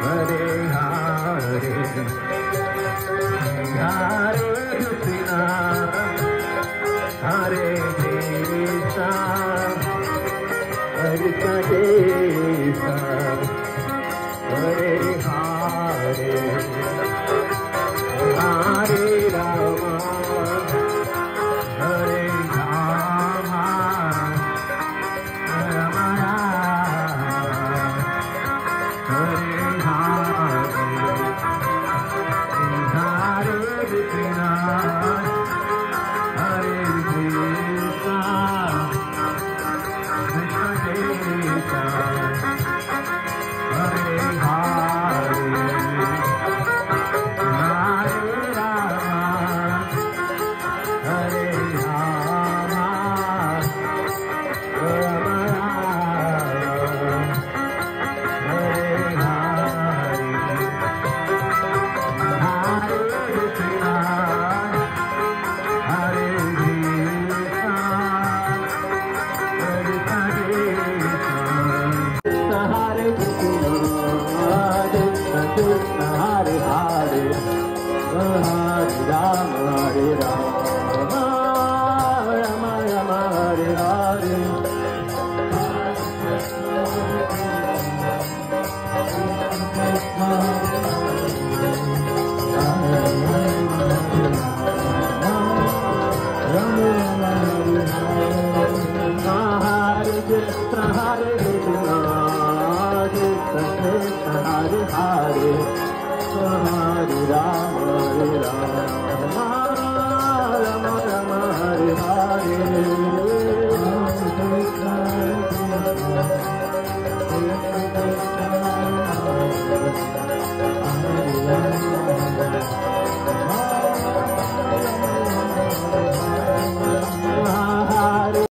Hare Hare Hare Krishna Hare Krishna Krishna Krishna Hare Hare Hare Rama Hare Rama Rama Rama Hare Hare Krishna Hare Krishna Krishna Krishna Hare Hare Hare Rama Hare Rama Rama Hare